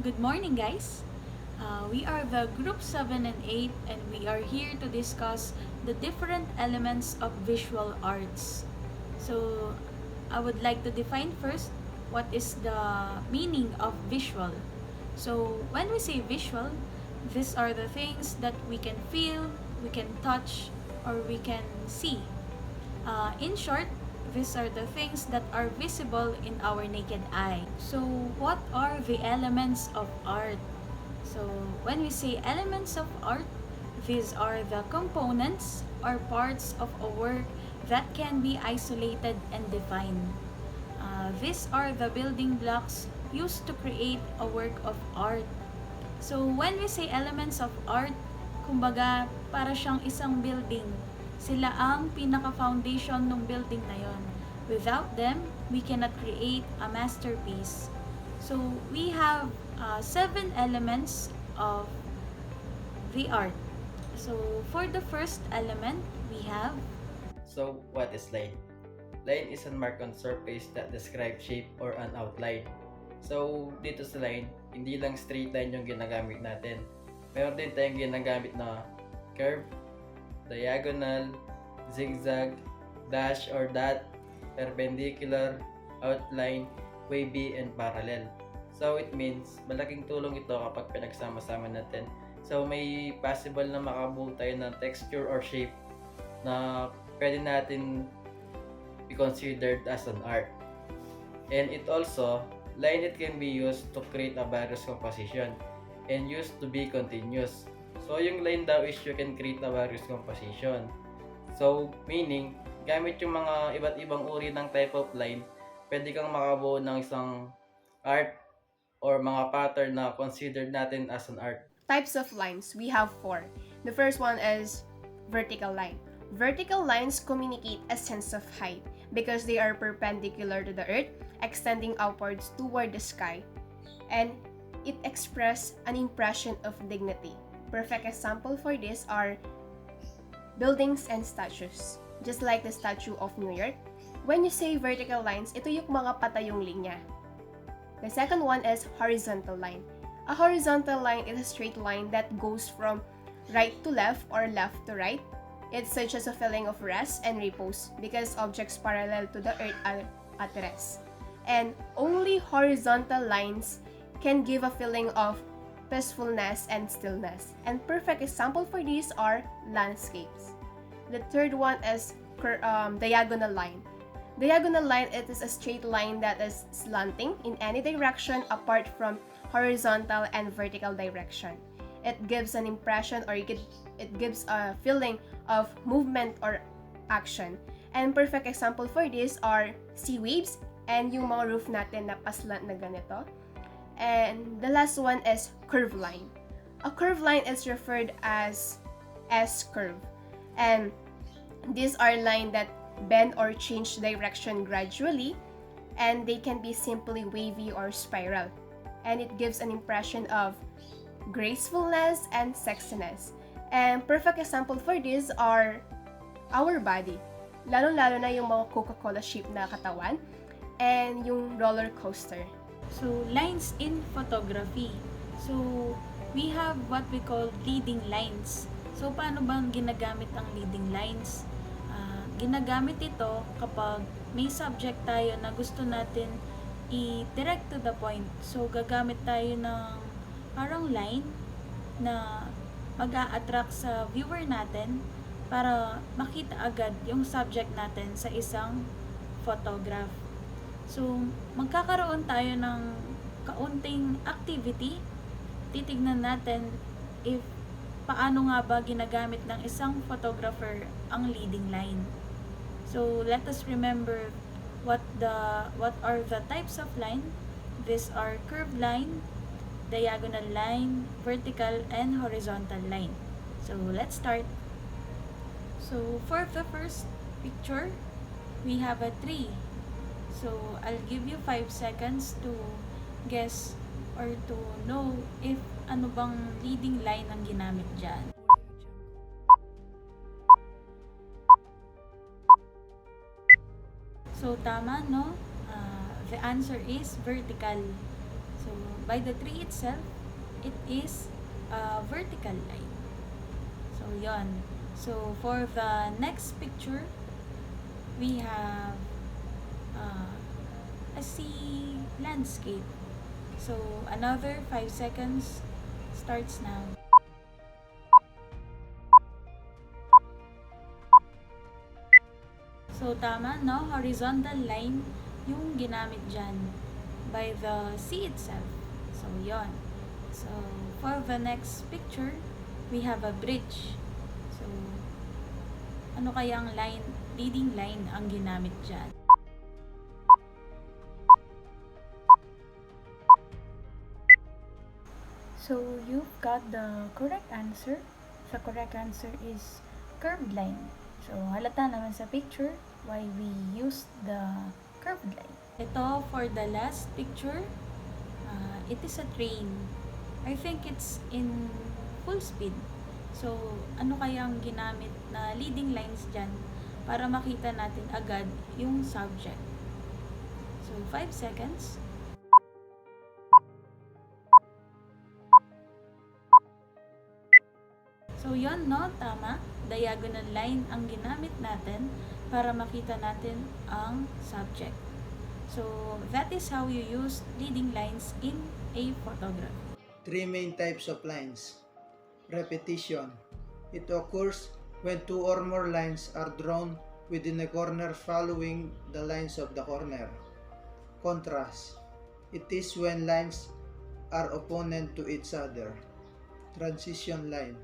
Good morning, guys. We are the Group 7 and 8, and we are here to discuss the different elements of visual arts. So, I would like to define first what is the meaning of visual. So, when we say visual, these are the things that we can feel, we can touch, or we can see. In short, these are the things that are visible in our naked eye. So, what are the elements of art? So, when we say elements of art, these are the components or parts of a work that can be isolated and defined. These are the building blocks used to create a work of art. So, when we say elements of art, kumbaga, para siyang isang building. Sila ang pinaka-foundation ng building na yon. Without them, we cannot create a masterpiece. So, we have 7 elements of the art. So, for the first element, we have So, what is line? Line is a mark on surface that describes shape or an outline. So, dito sa line, hindi lang straight line yung ginagamit natin. Meron din tayong ginagamit na curve, diagonal, zigzag, dash or dot, perpendicular, outline, wavy, and parallel. So, it means malaking tulong ito kapag pinagsama-sama natin. So, may possible na makabuo tayo ng texture or shape na pwede natin be considered as an art. And it also, line it can be used to create a various composition and used to be continuous. So, yung line daw is you can create a various composition. So, meaning, gamit yung mga iba't ibang uri ng type of line, pwede kang makabuo ng isang art or mga pattern na considered natin as an art. Types of lines, we have 4. The first one is vertical line. Vertical lines communicate a sense of height because they are perpendicular to the earth, extending upwards toward the sky, and it expresses an impression of dignity. Perfect example for this are buildings and statues. Just like the Statue of New York, when you say vertical lines, ito yung mga patayong linya. The second one is horizontal line. A horizontal line is a straight line that goes from right to left or left to right. It such as a feeling of rest and repose because objects parallel to the earth are at rest. And only horizontal lines can give a feeling of peacefulness and stillness. And perfect example for these are landscapes. The third one is diagonal line. Diagonal line, it is a straight line that is slanting in any direction apart from horizontal and vertical direction. It gives an impression or it gives a feeling of movement or action. And perfect example for this are sea waves and yung mga roof natin na paslant na ganito. And the last one is curve line. A curve line is referred as S-curve. And these are lines that bend or change direction gradually, and they can be simply wavy or spiral. And it gives an impression of gracefulness and sexiness. And perfect example for this are our body. Lalo-lalo na yung mga Coca-Cola shape na katawan and yung roller coaster. So, lines in photography. So, we have what we call leading lines. So, paano bang ginagamit ang leading lines? Ginagamit ito kapag may subject tayo na gusto natin i-direct to the point. So, gagamit tayo ng parang line na mag-a-attract sa viewer natin para makita agad yung subject natin sa isang photograph. So, magkakaroon tayo ng kaunting activity. Titignan natin if paano nga ba ginagamit ng isang photographer ang leading line. So, let us remember what are the types of line. These are curved line, diagonal line, vertical, and horizontal line. So, let's start. So, for the first picture, we have a tree. So, I'll give you 5 seconds to guess or to know if ano bang leading line ang ginamit dyan. So, tama, no? The answer is vertical. So, by the tree itself, it is a vertical line. So, yon. So, for the next picture, we have a sea landscape. So, another 5 seconds starts now. So, tama, no? Horizontal line yung ginamit dyan by the sea itself. So, yon. So, for the next picture, we have a bridge. So, ano kayang line, leading line ang ginamit dyan? So, you've got the correct answer. The correct answer is curved line. So, halata naman sa picture why we used the curved line. Ito, for the last picture, it is a train. I think it's in full speed. So, ano kayang ginamit na leading lines dyan para makita natin agad yung subject? So, 5 seconds. So, yon, no? Tama. Diagonal line ang ginamit natin para makita natin ang subject. So, that is how you use leading lines in a photograph. Three main types of lines. Repetition. It occurs when two or more lines are drawn within a corner following the lines of the corner. Contrast. It is when lines are opponent to each other. Transition line.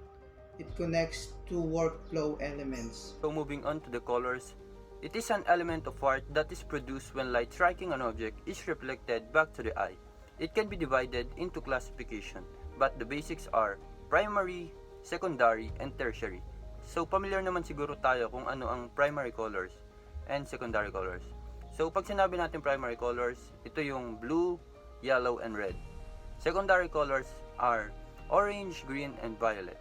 It connects two workflow elements. So moving on to the colors, it is an element of art that is produced when light striking an object is reflected back to the eye. It can be divided into classification, but the basics are primary, secondary, and tertiary. So familiar naman siguro tayo kung ano ang primary colors and secondary colors. So pag sinabi natin primary colors, ito yung blue, yellow, and red. Secondary colors are orange, green, and violet.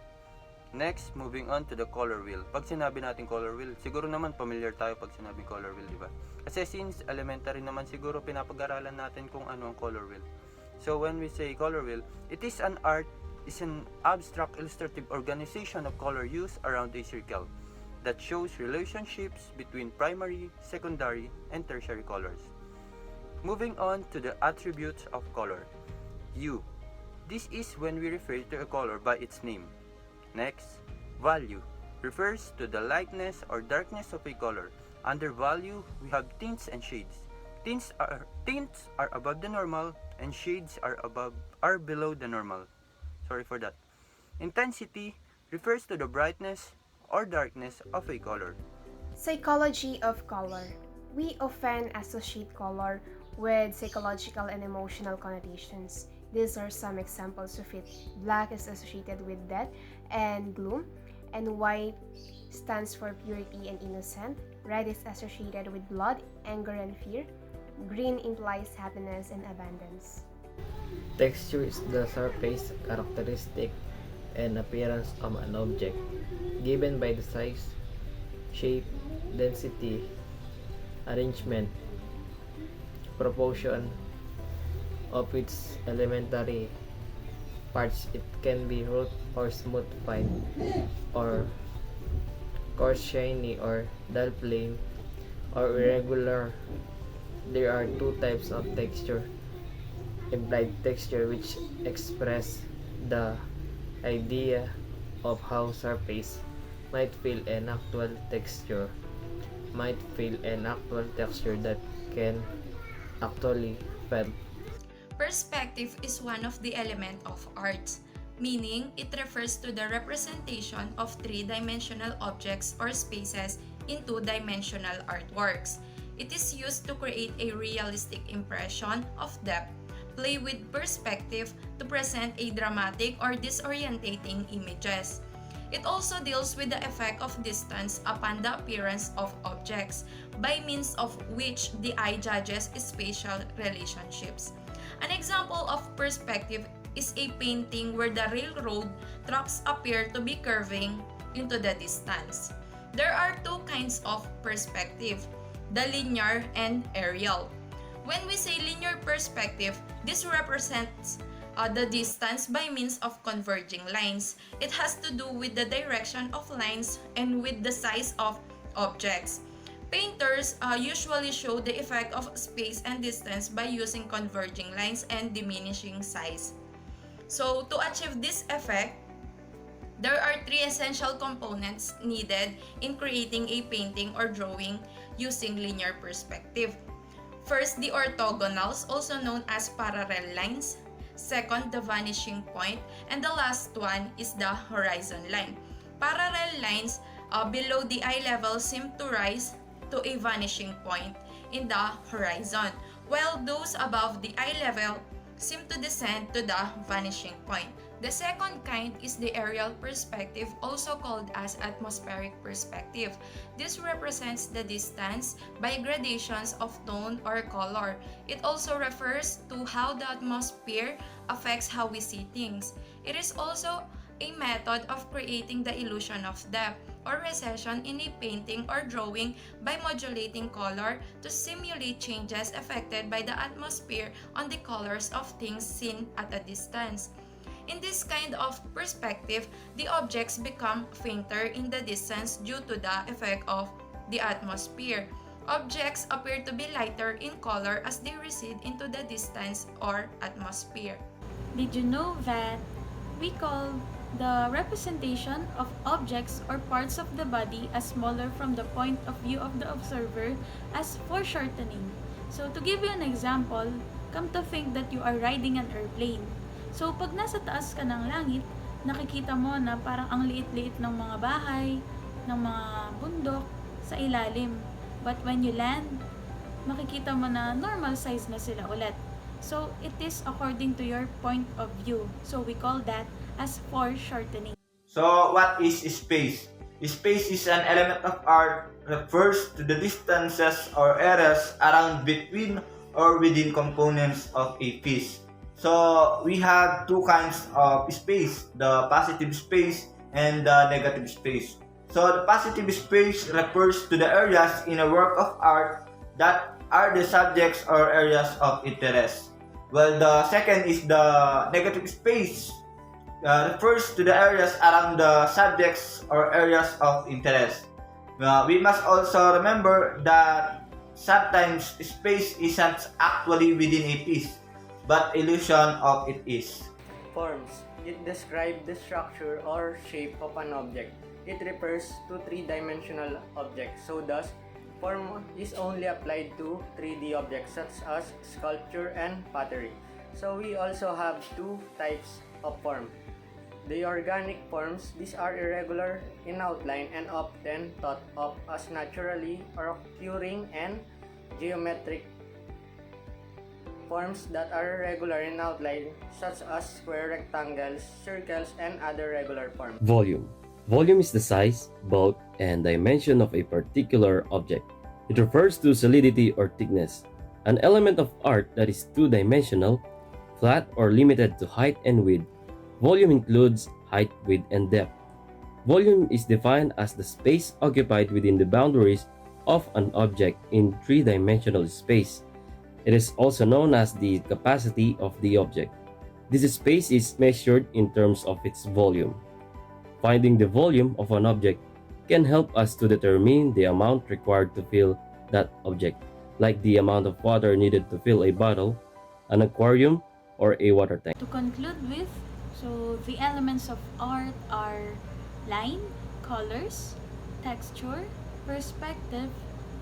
Next, moving on to the color wheel. Pag sinabi natin color wheel, siguro naman familiar tayo pag sinabing color wheel, di ba? Kasi since elementary naman siguro pinapag-aralan natin kung ano ang color wheel. So when we say color wheel, it is an abstract illustrative organization of color used around a circle that shows relationships between primary, secondary, and tertiary colors. Moving on to the attributes of color. Hue. This is when we refer to a color by its name. Next, value refers to the lightness or darkness of a color. Under value, we have tints and shades. Tints are above the normal and shades are below the normal. Sorry for that. Intensity refers to the brightness or darkness of a color. Psychology of color. We often associate color with psychological and emotional connotations. These are some examples of it. Black is associated with death and gloom, and white stands for purity and innocent. Red is associated with blood, anger, and fear. Green implies happiness and abundance. Texture is the surface characteristic and appearance of an object, given by the size, shape, density, arrangement, proportion of its elementary parts. It can be rough or smooth, fine or coarse, shiny or dull, plain or irregular. There are two types of texture: implied texture, which express the idea of how surface might feel, and actual texture might feel an actual texture that can actually felt. Perspective is one of the elements of art, meaning it refers to the representation of three-dimensional objects or spaces in two-dimensional artworks. It is used to create a realistic impression of depth. Play with perspective to present a dramatic or disorientating images. It also deals with the effect of distance upon the appearance of objects, by means of which the eye judges spatial relationships. An example of perspective is a painting where the railroad tracks appear to be curving into the distance. There are two kinds of perspective, the linear and aerial. When we say linear perspective, this represents the distance by means of converging lines. It has to do with the direction of lines and with the size of objects. Painters usually show the effect of space and distance by using converging lines and diminishing size. So to achieve this effect, there are three essential components needed in creating a painting or drawing using linear perspective. First, the orthogonals, also known as parallel lines. Second, the vanishing point. And the last one is the horizon line. Parallel lines below the eye level seem to rise to a vanishing point in the horizon, while those above the eye level seem to descend to the vanishing point. The second kind is the aerial perspective, also called as atmospheric perspective. This represents the distance by gradations of tone or color. It also refers to how the atmosphere affects how we see things. It is also a method of creating the illusion of depth or recession in a painting or drawing by modulating color to simulate changes affected by the atmosphere on the colors of things seen at a distance. In this kind of perspective, the objects become fainter in the distance due to the effect of the atmosphere. Objects appear to be lighter in color as they recede into the distance or atmosphere. Did you know that we call the representation of objects or parts of the body as smaller from the point of view of the observer as foreshortening? So to give you an example, come to think that you are riding an airplane. So pag nasa taas ka ng langit, nakikita mo na parang ang liit-liit ng mga bahay, ng mga bundok sa ilalim. But when you land, makikita mo na normal size na sila ulit. So it is according to your point of view. So we call that as foreshortening. So what is space? Space is an element of art, refers to the distances or areas around, between, or within components of a piece. So we have two kinds of space, the positive space and the negative space. So the positive space refers to the areas in a work of art that are the subjects or areas of interest. Well, the second is the negative space, refers to the areas around the subjects or areas of interest. We must also remember that sometimes space isn't actually within a piece, but illusion of it is. Forms. It describes the structure or shape of an object. It refers to three-dimensional objects. So thus, form is only applied to 3D objects such as sculpture and pottery. So we also have two types of form. The organic forms, these are irregular in outline and often thought of as naturally occurring, and geometric forms that are regular in outline such as square, rectangles, circles, and other regular forms. Volume. Volume is the size, bulk, and dimension of a particular object. It refers to solidity or thickness, an element of art that is two-dimensional, flat, or limited to height and width. Volume includes height, width, and depth. Volume is defined as the space occupied within the boundaries of an object in three-dimensional space. It is also known as the capacity of the object. This space is measured in terms of its volume. Finding the volume of an object can help us to determine the amount required to fill that object, like the amount of water needed to fill a bottle, an aquarium, or a water tank. To conclude with, so the elements of art are line, colors, texture, perspective,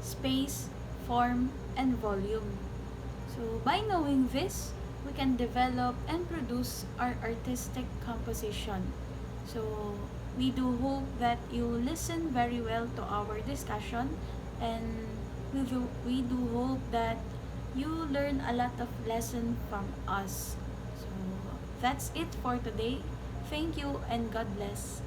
space, form, and volume. So by knowing this, we can develop and produce our artistic composition. So we do hope that you listen very well to our discussion, and we do hope that you learn a lot of lesson from us. So that's it for today. Thank you and God bless.